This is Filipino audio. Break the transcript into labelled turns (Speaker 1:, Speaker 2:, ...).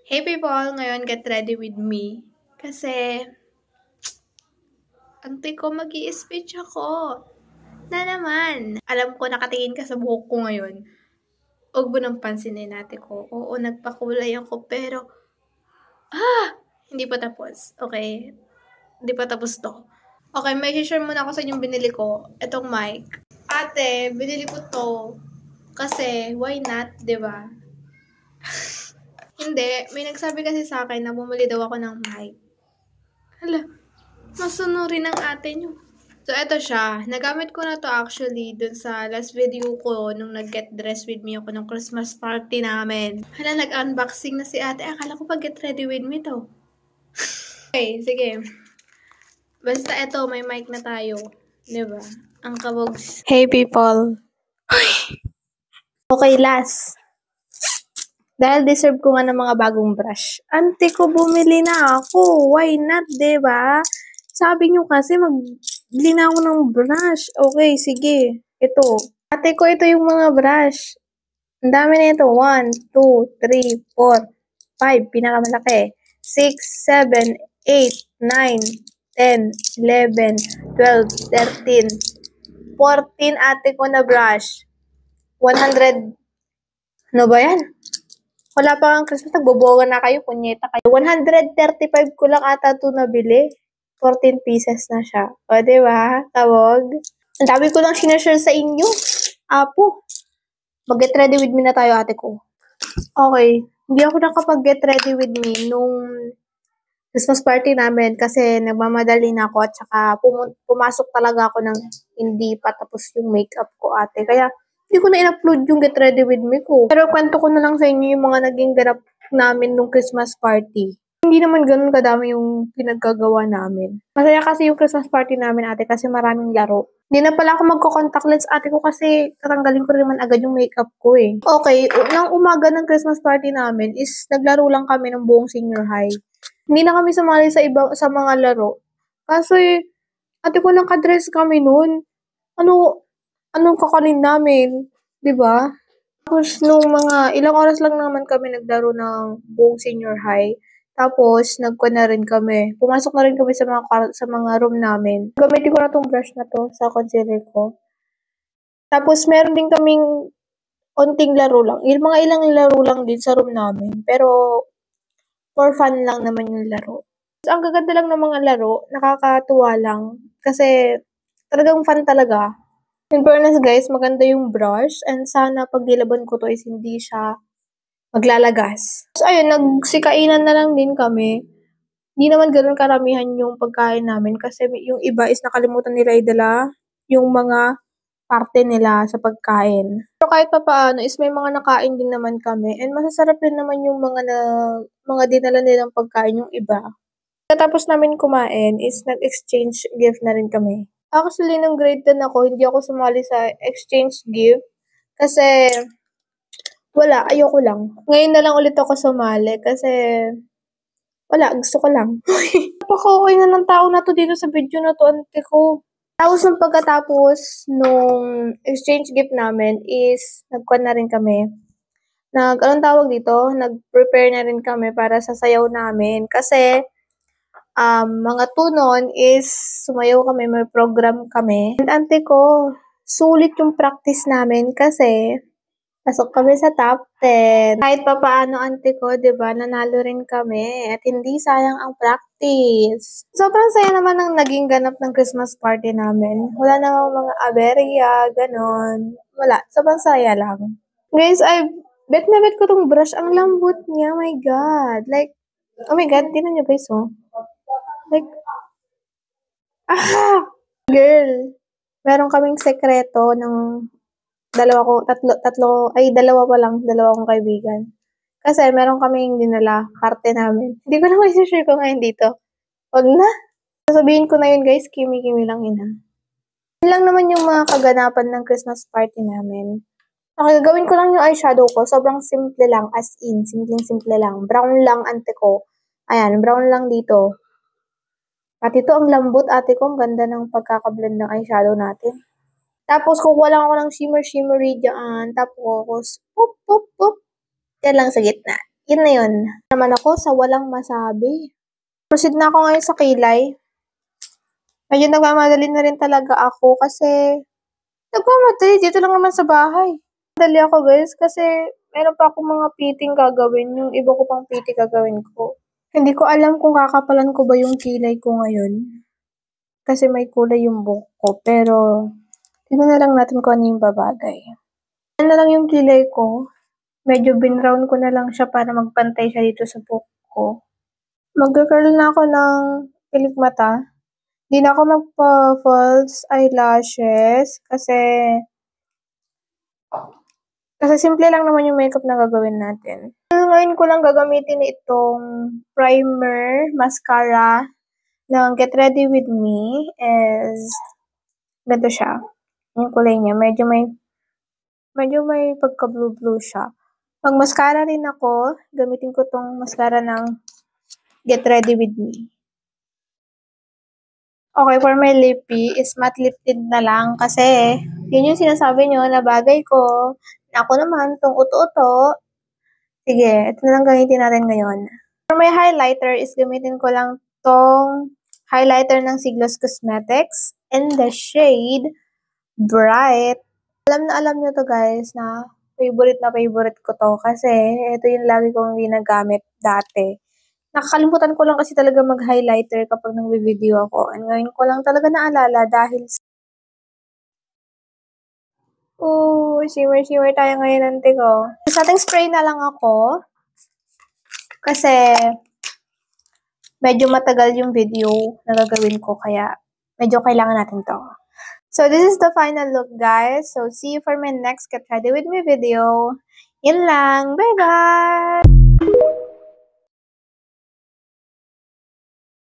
Speaker 1: Hey people! Ngayon, get ready with me. Kasi, antay ko mag-i-speech ako. Na naman. Alam ko, nakatingin ka sa buhok ko ngayon. Huwag mo nang pansinin natin ko. Oo, nagpakulay ako, pero, hindi pa tapos. Okay? Hindi pa tapos to. Okay, may share muna ako sa inyong binili ko. Itong mic. Ate, binili ko to. Kasi, why not? Diba? Hindi. May nagsabi kasi sa akin na bumili daw ako ng mic. Hala. Masunurin ang ate nyo. So, eto siya. Nagamit ko na to actually dun sa last video ko nung nag-get dressed with me ako ng Christmas party namin. Hala, nag-unboxing na si ate. Akala ko pag-get ready with me to. Okay, sige. Basta eto, may mic na tayo. Diba? Ang kabogs. Hey people! Okay, last. Dahil deserve ko nga ng mga bagong brush. Ante ko, bumili na ako. Why not, diba? Sabi nyo kasi magbili na ako ng brush. Okay, sige. Ito. Ate ko, ito yung mga brush. Ang dami na ito. 1, 2, 3, 4, 5. Pinakamalaki. 6, 7, 8, 9, 10, 11, 12, 13, 14 ate ko na brush. 100. Ano ba yan? Wala pa ang Christmas, nagboboga na kayo, punyeta kayo. 135 ko lang ata ito nabili. 14 pieces na siya. O, diba? Tawag. Ang dami ko lang sinashare sa inyo. Apo. Mag-get ready with me na tayo, ate ko. Okay. Hindi ako nakapag-get ready with me nung Christmas party namin kasi nagmamadali na ako at saka pumasok talaga ako ng hindi pa tapos yung makeup ko, ate. Kaya, hindi ko na in-upload yung get ready with me ko. Pero kwento ko na lang sa inyo yung mga naging ganap namin nung Christmas party. Hindi naman ganun kadami yung pinaggagawa namin. Masaya kasi yung Christmas party namin, ate, kasi maraming laro. Hindi na pala ako magko-contact lens, ate ko, kasi tatanggalin ko naman agad yung makeup ko eh. Okay, nang umaga ng Christmas party namin is naglaro lang kami ng buong senior high. Hindi na kami sumali sa mga laro. Kasi ate ko, naka-dress kami noon. Anong kakanin namin, 'di ba? Tapos nung mga ilang oras lang naman kami naglaro ng buong senior high. Tapos na rin kami. Pumasok na rin kami sa mga room namin. Gamitin ko na tong brush na to sa concealer ko. Tapos meron din kaming onting laro lang. Mga ilang laro lang din sa room namin. Pero for fun lang naman yung laro. Ang gaganda lang ng mga laro, nakakatuwa lang. Kasi talagang fun talaga. In fairness guys, maganda yung brush. And sana pag nilaban ko to is hindi siya maglalagas. So ayun, nagsikainan na lang din kami. Hindi naman ganun karamihan yung pagkain namin. Kasi yung iba is nakalimutan nila idala yung mga parte nila sa pagkain. Pero kahit pa paano is may mga nakain din naman kami. And masasarap din naman yung mga dinala nilang pagkain yung iba. Pagkatapos namin kumain is nag-exchange gift na rin kami. Actually, nung grade 10 ako, hindi ako sumali sa exchange gift. Kasi, wala, ayoko lang. Ngayon na lang ulit ako sumali kasi, wala, gusto ko lang. Napaka-okay na ng tao na to dito sa video na to, ante ko. Tapos nung pagkatapos nung exchange gift namin is nagkuhan na rin kami. Anong tawag dito? Nag-prepare na rin kami para sa sayaw namin. Kasi, mga tunon is sumayaw kami, may program kami. And ante ko, sulit yung practice namin kasi pasok kami sa top 10. Kahit pa paano, ante ko, diba, nanalo rin kami at hindi sayang ang practice. Sobrang saya naman ang naging ganap ng Christmas party namin. Wala namang mga aberya, ganon. Wala, sobrang saya lang. Guys, bet na bet ko tong brush. Ang lambot niya, oh my God. Like, oh my God, tingnan nyo guys, oh. Like, girl, meron kaming sekreto ng dalawa kong kaibigan. Kasi meron kaming dinala, parte namin. Hindi ko na share ko ngayon dito. Wag na. Sasabihin ko na yun guys, kimi-kimi lang yun ha. Yun lang naman yung mga kaganapan ng Christmas party namin. Okay, gagawin ko lang yung eyeshadow ko. Sobrang simple lang, as in, simple lang. Brown lang, ante ko. Ayan, brown lang dito. At ito, ang lambot, ate ko. Ang ganda ng pagkakablend ng eyeshadow natin. Tapos, kukuha lang ako ng shimmery dyan. Tapos, poop. Yan lang sa gitna. Yun na yun. Naman ako sa walang masabi. Proceed na ako ngayon sa kilay. Medyo nagmamadali na rin talaga ako kasi nagmamadali. Dito lang naman sa bahay. Madali ako guys kasi meron pa akong mga piting gagawin. Yung iba ko pang piti gagawin ko. Hindi ko alam kung kakapalan ko ba yung kilay ko ngayon. Kasi may kulay yung buhok ko. Pero tignan na lang natin kung ano yung babagay. Yan na lang yung kilay ko. Medyo binrown ko na lang siya para magpantay siya dito sa buhok ko. Mag-curl na ako ng pilik mata. Hindi na ako magpa-false eyelashes kasi simple lang naman yung makeup na gagawin natin. Ngayon ko lang gagamitin itong primer, mascara ng Get Ready With Me is ganito siya. Yung kulay niya. Medyo may pagka-blue-blue siya. Pag mascara rin ako, gamitin ko tong mascara ng Get Ready With Me. Okay, for my lippy is matte lip tint na lang kasi yun yung sinasabi nyo na bagay ko. Ako naman, tong uto-uto. Sige, ito na lang gamitin natin ngayon. For my highlighter is gamitin ko lang tong highlighter ng Siglos Cosmetics in the shade Bright. Alam nyo to guys na favorite ko to kasi ito yung lagi kong ginagamit dati. Nakakalimutan ko lang kasi talaga mag-highlighter kapag nag-video ako. And ngayon ko lang talaga naalala dahil shimmer tayo ngayon ante ko. Sa ating spray na lang ako kasi medyo matagal yung video na gagawin ko kaya medyo kailangan natin to. So this is the final look guys. So see you for my next Get Ready With Me video. Yun lang. Bye-bye!